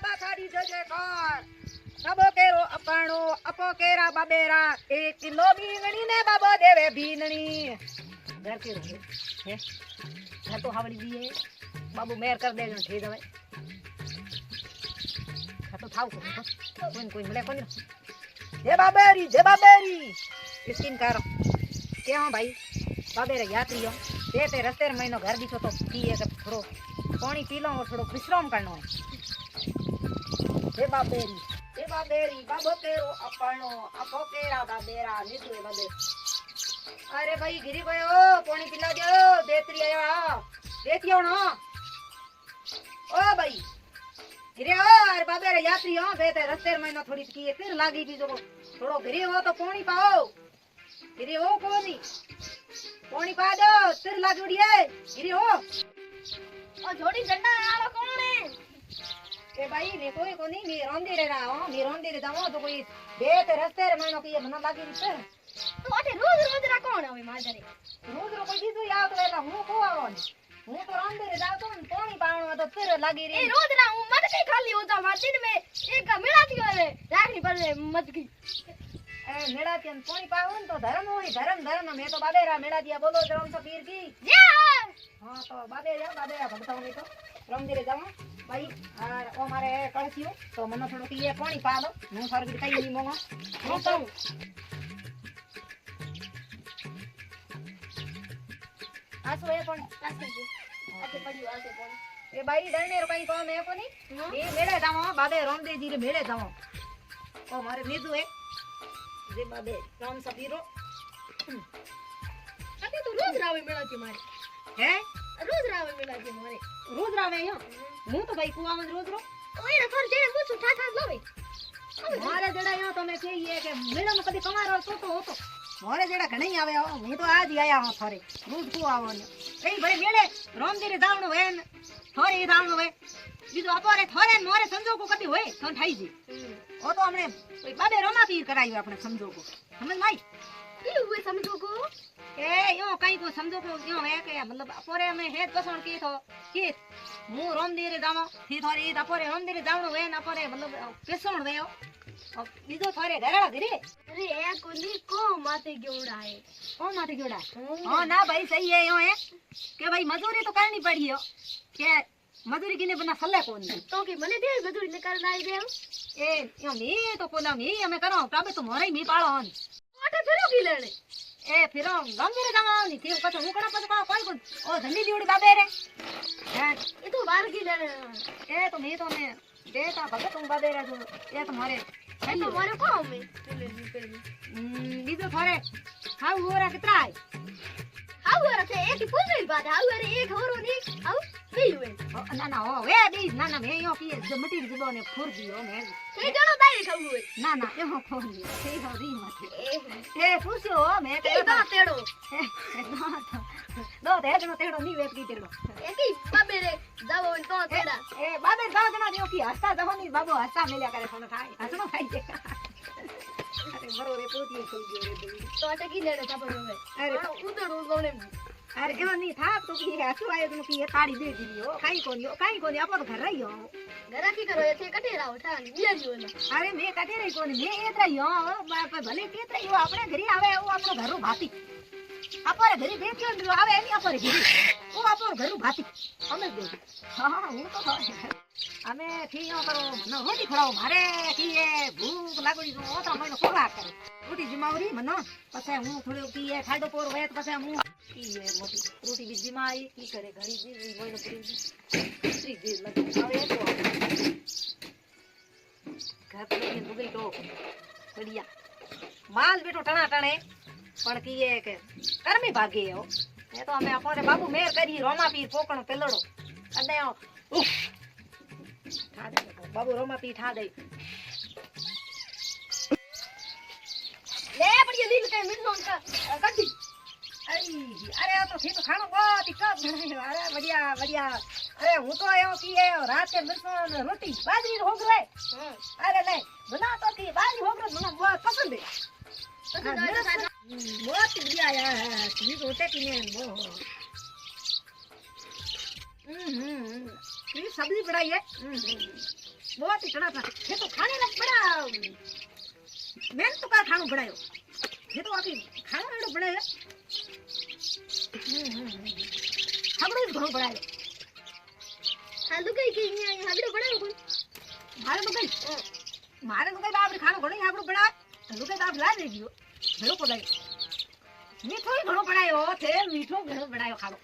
પાછાડી જજે કર સબો કેરો અપાણો અપો કેરા બાબેરા 1 કિલો બીંગણી ને બાબો દેવે ભીંગણી ઘર કે હે ઘર તો હાવડી દીએ બાબુ મેર કર દેજો ઠી દવે ખાતો થાવ કોઈ મળે કોની જે બાબેરી સ્કીન કાર કે હા ભાઈ બાબેરે યાત્રીઓ તે રસ્તે મહિનો ઘર દીઠો તો પીએ કે થોડો પાણી પી લો થોડો વિશ્રામ કરનો જે બાબેરી બાબો કેરો અપાણો અપો કેરા બાબેરા નીતુએ બાબે અરે ભાઈ ગીરી ગયો પાણી પીલા દો દેતરી આયા દેતિયો નો ઓ ભાઈ ગીરે અરે બાબેરે યાત્રી હો બે તે રસ્તે મહિનો થોડી પીએ ફિર લાગી બીજો થોડો ઘરે હો તો પાણી પાઓ ગીરે હો કોની પાણી પા દો ફિર લાગુડીએ ગીરે હો ઓ જોડી જન્ના આલો કોણે એ ભાઈ ને કોઈ કોની મે રોંદીરે જાઓ તો કોઈ બે તે રસ્તે મહિનો પીએ મને લાગી છે તો આટે રોજ રા કોણ આવે માજરે રોજ કોઈ બીજું આવ તો એલા હું કો આવવાની હું તો રોંદીરે જાવ તો પાણી પાણો તો ફિર લાગી રે એ રોજ રા હું મને કઈ ખાલી હોતા માર્ટિન મે એક મેળાતી હોય રાખની પર મજકી એ મેળાતી ને પાણી પાવું તો ધર્મ હોય ધર્મ મે તો બાબેરા મેળાતીયા બોલો ધર્મ તો પીર કી હા તો બાબેરા ભગતાઓ ને તો રોંદીરે જાવ ભાઈ આ ઓ મારે કળસ્યું તો મને થોડું પીએ પાણી પા દો હું સરગી કઈ ની મોમાં હું તો આસો એ પણ આસે પડ્યું આસે પણ એ બાઈ દઈને કઈ કોમ એ કોની એ મેળે જાવો બાબે રોમદેજી રે મેળે જાવો ઓ મારે મીધું એ જે બાબે રામ સપીરો આતે તો રોજ રાવે મેળાતી મારે હે રોજ રાવે મેળાતી મારે રોજ રાવે યો હું તો ભાઈ કુવામાં રોજ ઓય ફર જેને પૂછું ઠાઠા લવે મારે જડા યો તમે કહીએ કે મેળામાં કદી કમારો તો હતો મારે જડા ઘણી આવે હું તો આજ આયા હું ફરે રોજ કુ આવવાનો કઈ ભલે મેળે રોમદીરે જાવણો હે ને થોરી જાવણો હે બીજો અપરે થોરે ને મોરે સંજોગો કદી હોય તો થઈ જી ઓ તો હમણે બાબે રોમા પીર કરાયો આપણે સંજોગો સમજ માઈ ઈ હોય સંજોગો એ યો કઈ કો સંજોગો યો હે કે મતલબ અપરે અમે હેત પસણ કી તો કી હું રોમદીરે જાવો થી થોરી અપરે રોમદીરે જાવણો હે ને અપરે મતલબ પેસણ વેયો બીજો થોરે ઘરડા ધીરે અરે એ કોલી કો માથે ગયોડાય हां ना भाई सही है यो है કે ભાઈ મજૂરી તો કરनी पड़ी हो કે મજૂરી કિને બના સલ્લે કોની તો કે મને દે મજૂરી નિકાલ લાઈ દે એ યો મી તો કોલા મી અમે કરો કાબે તો મોરે મી પાળો ઓન ઓટે ફેરો કી લેણે એ ફેરો ગંગરે જવાની થી કતો હું કડા પછ કોઈ કોણ ઓ ધંડી દીવડી બાબે રે હે એ તો વાર કી લેણે એ તો મી તો ને દેતા ભગત તું બાબે રે જો એ તો મોરે એ તો મોરે કો મે બીજો થોરે હાઉ હોરા કિતરા આય હાઉ હોરા છે એક પૂછરી બાદ હાઉ હોરે એક હોરો ની હાઉ બીવે ના ઓ વે બી ના મે યો કી મટી જબો ને ફુર દીયો મે એ જણો દાઈ ખાવું હોય ના એ હો ખોલી એ હો રી મતે એ પૂછ્યો મે કે દો તેડો દો તેડો ની વેત કી તેડો એ કી બાબે રે જાવો તો તેડા એ બાબે જાવ જણા દેઓ કી હસતા જવાની બાબો હસતા મેલ્યા કરે ફોન થાય હસનો થાય છે અરે બરો રે પોતી ખોલ ગયો રે તો આટે કી લેડે સાપડો હવે અરે ઉતડું ગોને અરે એમાં ની થાપ તો કી હસુ આયો તો કી તાળી દે દીયો કાઈ કોની આપો તો ઘર રહ્યો ઘર કી કરો છે કટે રાવ ઠાની બીજો ને અરે મે કટે રહી કોની મે એત રહ્યો બાપ ભલે કેત રહ્યો આપણે ઘરે આવે ઓ આપણો ઘરનો ભાતી આપરે ઘરે બેઠ્યો આવે એની આપરે ઘરે ઓ આપણો ઘરનો ભાતી અમે દે હા હું તો અમે થીયો કરો ન રોટી ખડાવ મારે કીએ ભૂખ લાગડી તો ઓતા મહિનો ખોરાક કરે રોટી જમાવરી મને પછી હું થોડું કીએ ખાડો પોર વેત પછી હું કીએ મોટી રોટી બી જમાઈ કી કરે ઘરી જી મોઈનો પૂરી શ્રી દે લગ આવે તો ઘર તો ને દુગઈ તો બઢિયા માલ બેટો ટણા ટણે પણ કીએ કે કરમી ભાગે હો એ તો અમે આપોરે બાબુ મેર કરી રોમા પી પોકણો પેલડો અને ઉફ ठा दे बाबू रोमा पी ठा दे ले बढ़िया लील के मिर्चों का कटी अरे तो ठीक खानो बहुत कब अरे बढ़िया अरे हूं तो आयो की है रात के मिर्चों रोटी बाजरी हो गए अरे ले बना तो की बाजरी हो गए મને बहुत पसंद है बहुत बढ़िया है ये रोटे की ने वो ये सब्जी बनाई है बहुत ही कड़ा था ये तो खाने लग बड़ा मैंने तो का खाना बनायो ये तो आके खाना एडो बनाया हमरो घणो बनायो हालू कई के हाबड़ो बनायो कोई मारे तो कई बाप रे खानो घणो हाबड़ो बना हालू कई बाप ला दे दियो घणो पडायो मीठो घणो बनायो थे मीठो घणो बनायो खानो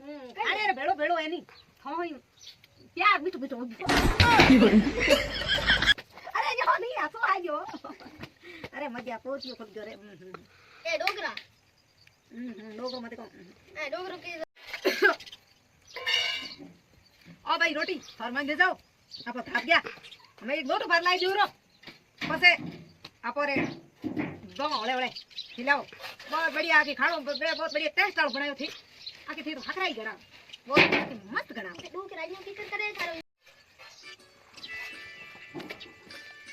अरे रे भेड़ो भेड़ो एनी थोई प्यार मीठो मीठो अरे जो नहीं आ तो आ गयो अरे मजा पोतियो खुद जोरे ए डोगरा डोगरो मत को ए डोगरो के ओ भाई रोटी फरमान दे जाओ आपो थाप गया हमें एक लोटो भर लाई दूरो पसे आपो रे दो ओले ओले खिलाओ बहुत बढ़िया आके खाणो बहुत बढ़िया टेस्ट वालो बनायो थी आके थी तो हकराई गणा बहुत मस्त गणा डोगरा राजू की करे थारो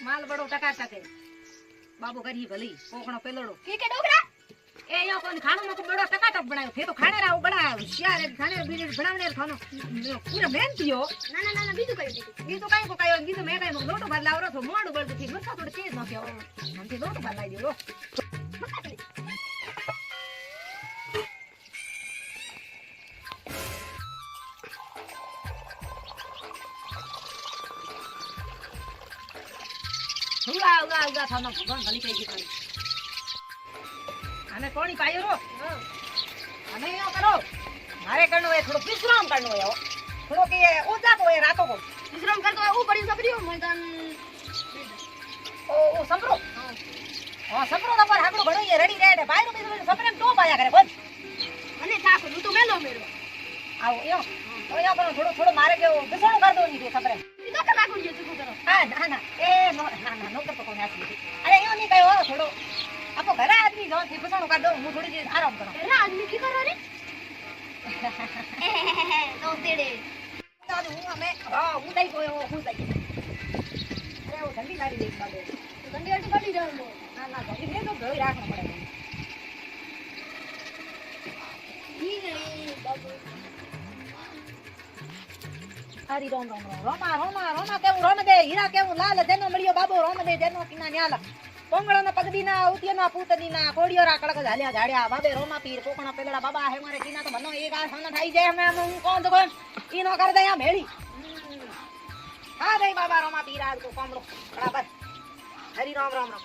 माल बड़ो टका टके बाबू करी भली कोकणो पेलोड़ो की के डोगरा ए यो कोन खानो मको बड़ो टका टक बनायो थे तो खाने रा बड़ा होशियार खाने बीज बनावने खानो पूरा मेहनतियो ना बीजू कयो बीजू काई को कयो बीजू मैं काई लोटो बदलावरो तो मोडो बळती थी मरसा थोड़ी तेज न कयो हमते लोटो बदलाई दियो उगा थानो भगवान भली कई दी हमें कोनी पायो रो हमें यो करो मारे करनो है थोड़ो विश्राम करनो है थोड़ो के ऊर्जा को है रातो को विश्राम कर तो ऊ बड़ी सबरियो मैदान ओ सबरो हां सबरो तो पर हाकड़ो घणो ये रेडी रेड है बायरो बीजो सबरे टोप आया करे बस अने थाको तू तो मेलो मेरो आओ यो तो यो करो थोड़ो थोड़ो मारे के विसणो कर दो नी सबरे इतो का लागो ये तू करो हां ना ए नो नो कर तो कोने आसी अरे यो नी कयो थोड़ो आपो घर आदमी जो थी विसणो कर दो मु थोड़ी देर आराम करो घर आदमी की करो रे नो तेड़े तो हूं हमें हां हूं दई कोयो हूं दई अरे वो ठंडी गाड़ी देख लो ठंडी गाड़ी गाड़ी जाओ ना गाड़ी ले तो धोई राखना पड़ेगा ई रे बाबू हरी रोम रोम रोमा रोमा रोमा के रोम दे हीरा के लाल देनो मळियो बाबू रोम दे देनो किना न्याला पोंगळना पगदीना उतियना पूतदीना कोडियोरा कड़क झालिया झाड़िया बाबे रोमा पीर कोकणा पेलड़ा बाबा है मारे किना तो बनो एक आ साना थाई जाय हमें मु कोन तो कोन इनो कर दे या भेड़ी हां भाई बाबा रोमा पीर आज को कोमड़ो बराबर हरी राम राम राम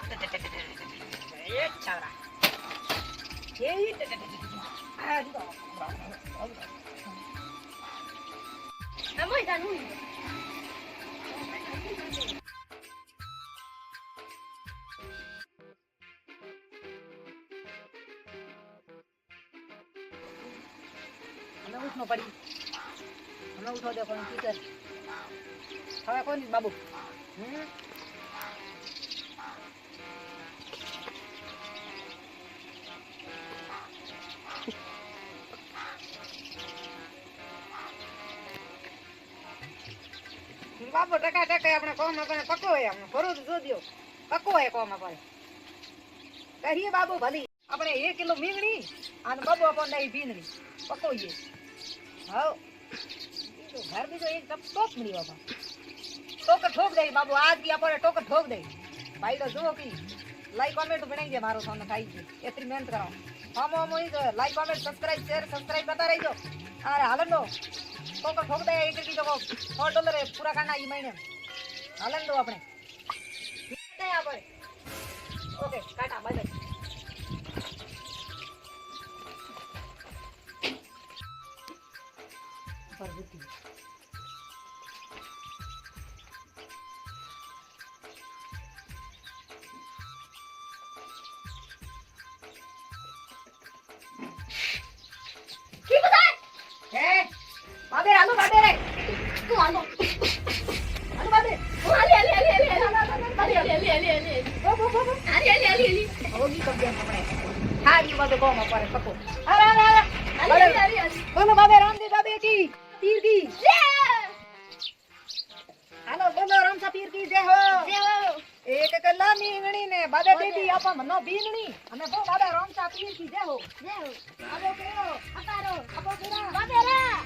ए छावरा ये हरी राम नमो जानू हमें उठनो पड़ी हमें उठो दे कोन टीचर हवे कोन बाबू बाबू टका टका अपने कोम अपने पक्को है हमने करो तो जो दियो पक्को है कोम अपने कहिए बाबू भली अपने 1 किलो मींगणी और बाबू अपन नहीं बींदनी पक्को ये हां तो घर भी तो एक कप टोक मिली बाबा टोकर ठोक दे बाबू आज की अपने टोकर ठोक दे भाई तो जो की लाइक कमेंट बनाइए मारो सोने खाई इतनी मेहनत करो हम ही तो like comment subscribe share subscribe करता रहियो अरे हालन दो टोकर ठोक दे एक की तो $4 पूरा करना ई महीने हालन दो अपने ठीक है यहां पर ओके टाटा बाय बाय परबुती की बताए है बाबे आलो बाबे रे तू आलो बाबे ओ आली ओ आली होगी कब दे हमने हारी बाबे को हम पर पको अरे बोलो बाबे रामदेव बाबे की पीर की हेलो बोलो राम सा पीर की जय हो एक कला मींगणी ने બાદે દીદી આપા મનો બીનણી અમે બહુ બાદા રોમચા પીર કી જય હો આબો કેરો અકારો આબો કેરા બાબેરા